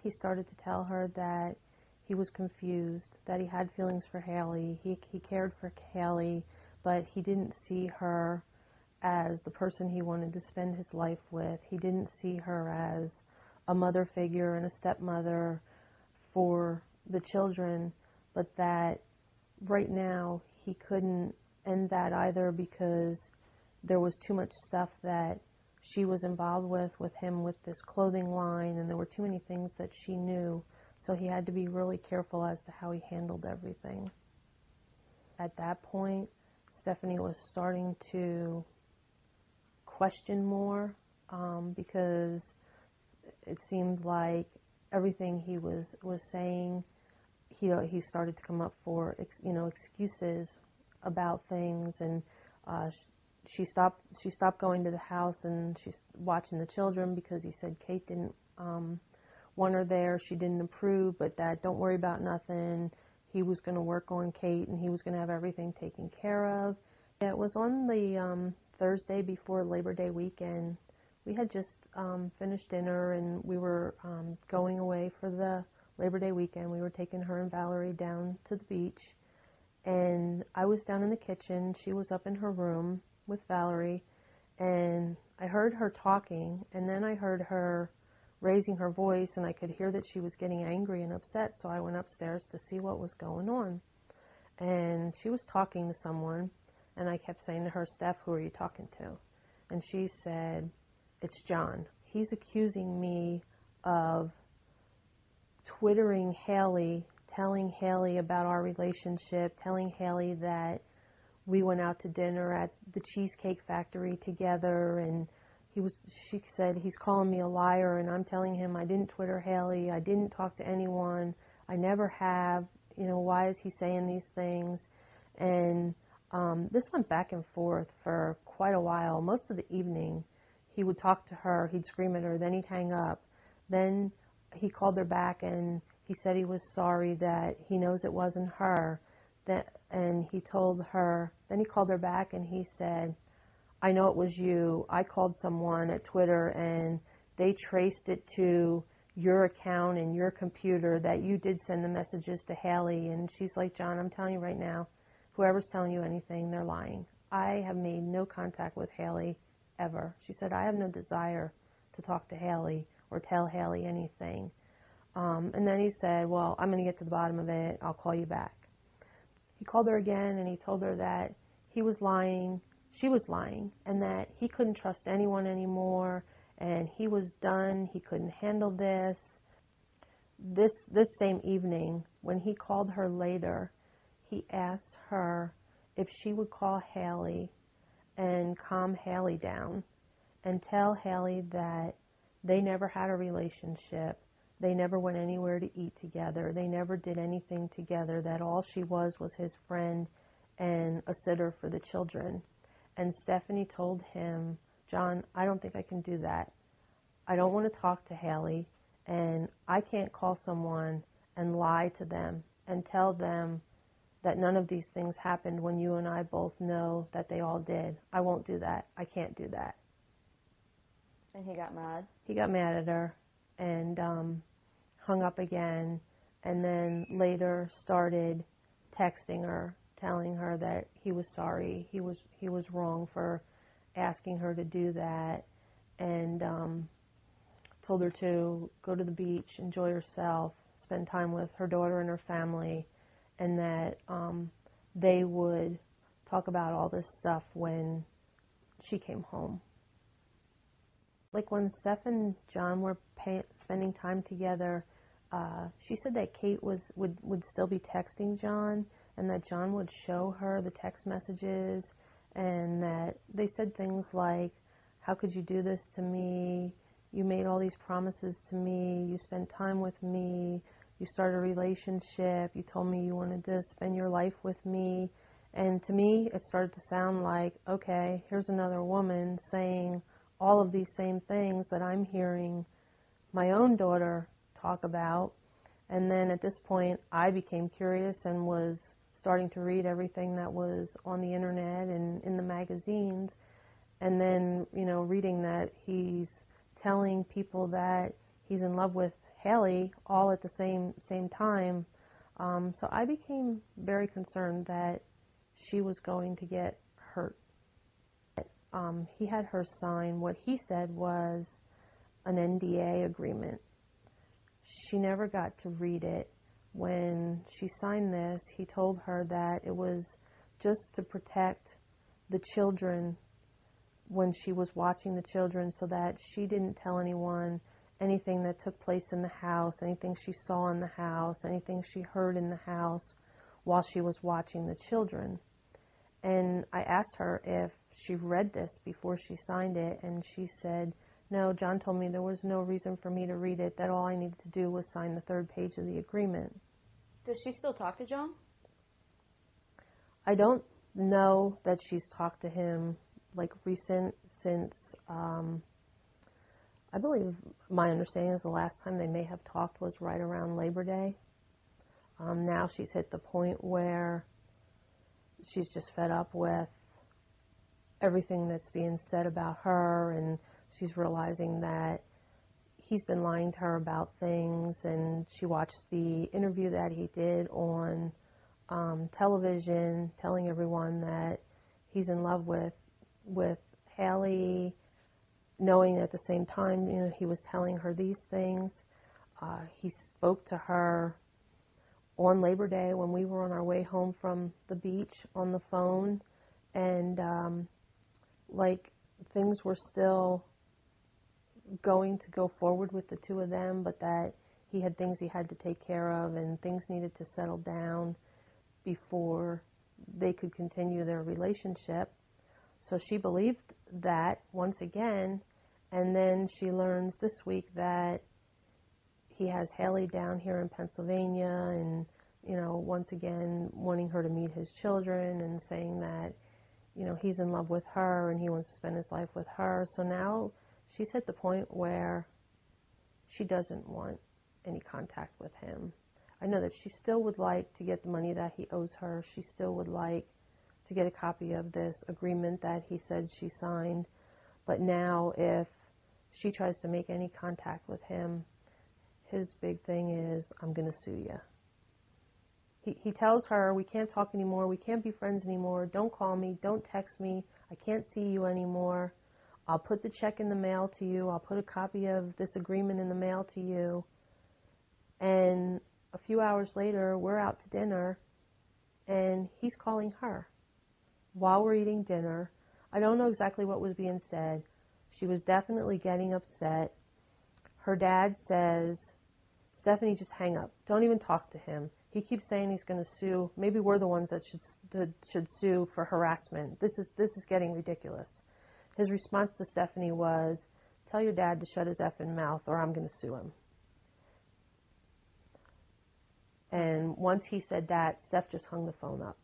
He started to tell her that he was confused, that he had feelings for Haley. He cared for Haley, but he didn't see her as the person he wanted to spend his life with. He didn't see her as a mother figure and a stepmother for the children, but that right now he couldn't end that either because there was too much stuff that she was involved with him with this clothing line, and there were too many things that she knew, so he had to be really careful as to how he handled everything. At that point, Stephanie was starting to question more because it seemed like everything he was saying, he started to come up for excuses about things, and she stopped going to the house, and she's watching the children because he said Kate didn't want her there. She didn't approve, but Dad, don't worry about nothing. He was going to work on Kate, and he was going to have everything taken care of. It was on the Thursday before Labor Day weekend. We had just finished dinner, and we were going away for the Labor Day weekend. We were taking her and Valerie down to the beach, and I was down in the kitchen. She was up in her room with Valerie, and I heard her talking, and then I heard her raising her voice, and I could hear that she was getting angry and upset, so I went upstairs to see what was going on. And she was talking to someone, and I kept saying to her, Steph, who are you talking to? And she said, it's John. He's accusing me of twittering Haley, telling Haley about our relationship, telling Haley that we went out to dinner at the Cheesecake Factory together, and she said, he's calling me a liar, and I'm telling him I didn't Twitter Haley, I didn't talk to anyone, I never have, why is he saying these things? And this went back and forth for quite a while. Most of the evening, he would talk to her, he'd scream at her, then he'd hang up. Then he called her back, and he said he was sorry, that he knows it wasn't her. And he told her, then he called her back, and he said, I know it was you. I called someone at Twitter, and they traced it to your account and your computer that you did send the messages to Haley. And she's like, John, I'm telling you right now, whoever's telling you anything, they're lying. I have made no contact with Haley ever. She said, I have no desire to talk to Haley or tell Haley anything. And then he said, well, I'm going to get to the bottom of it. I'll call you back. He called her again, and he told her that he was lying, she was lying, and that he couldn't trust anyone anymore, and he was done. He couldn't handle this. This same evening, when he called her later, he asked her if she would call Haley and calm Haley down and tell Haley that they never had a relationship. They never went anywhere to eat together. They never did anything together, that all she was his friend and a sitter for the children. And Stephanie told him, John, I don't think I can do that. I don't want to talk to Haley, and I can't call someone and lie to them and tell them that none of these things happened when you and I both know that they all did. I won't do that. I can't do that. And he got mad? He got mad at her and hung up again, and then later started texting her, telling her that he was sorry, he was wrong for asking her to do that, and told her to go to the beach, enjoy herself, spend time with her daughter and her family, and that they would talk about all this stuff when she came home. Like when Steph and John were spending time together, she said that Kate would still be texting John, and that John would show her the text messages, and that they said things like, how could you do this to me? You made all these promises to me. You spent time with me. You started a relationship. You told me you wanted to spend your life with me. And to me, it started to sound like, okay, here's another woman saying all of these same things that I'm hearing my own daughter talk about. And then at this point, I became curious and was starting to read everything that was on the internet and in the magazines. And then, reading that he's telling people that he's in love with Haley all at the same time. So I became very concerned that she was going to get hurt. He had her sign what he said was an NDA agreement. She never got to read it. When she signed this, he told her that it was just to protect the children when she was watching the children, so that she didn't tell anyone anything that took place in the house, anything she saw in the house, anything she heard in the house while she was watching the children. And I asked her if she read this before she signed it, and she said, no, John told me there was no reason for me to read it, that all I needed to do was sign the 3rd page of the agreement. Does she still talk to John? I don't know that she's talked to him since I believe my understanding is the last time they may have talked was right around Labor Day. Now she's hit the point where she's just fed up with everything that's being said about her, and she's realizing that he's been lying to her about things, and she watched the interview that he did on television telling everyone that he's in love with Haley, knowing at the same time, he was telling her these things. He spoke to her on Labor Day when we were on our way home from the beach on the phone, and things were still going to go forward with the two of them, but that he had things he had to take care of and things needed to settle down before they could continue their relationship. So she believed that once again, and then she learns this week that he has Haley down here in Pennsylvania, and once again wanting her to meet his children and saying that he's in love with her and he wants to spend his life with her. So now she's hit the point where she doesn't want any contact with him. I know that she still would like to get the money that he owes her. She still would like to get a copy of this agreement that he said she signed. But now if she tries to make any contact with him, his big thing is, I'm going to sue you. He tells her, we can't talk anymore, we can't be friends anymore, don't call me, don't text me, I can't see you anymore, I'll put the check in the mail to you, I'll put a copy of this agreement in the mail to you. And a few hours later, we're out to dinner, and he's calling her while we're eating dinner. I don't know exactly what was being said. She was definitely getting upset. Her dad says, Stephanie, just hang up. Don't even talk to him. He keeps saying he's going to sue. Maybe we're the ones that should sue for harassment. This is getting ridiculous. His response to Stephanie was, tell your dad to shut his effing mouth or I'm going to sue him. And once he said that, Steph just hung the phone up.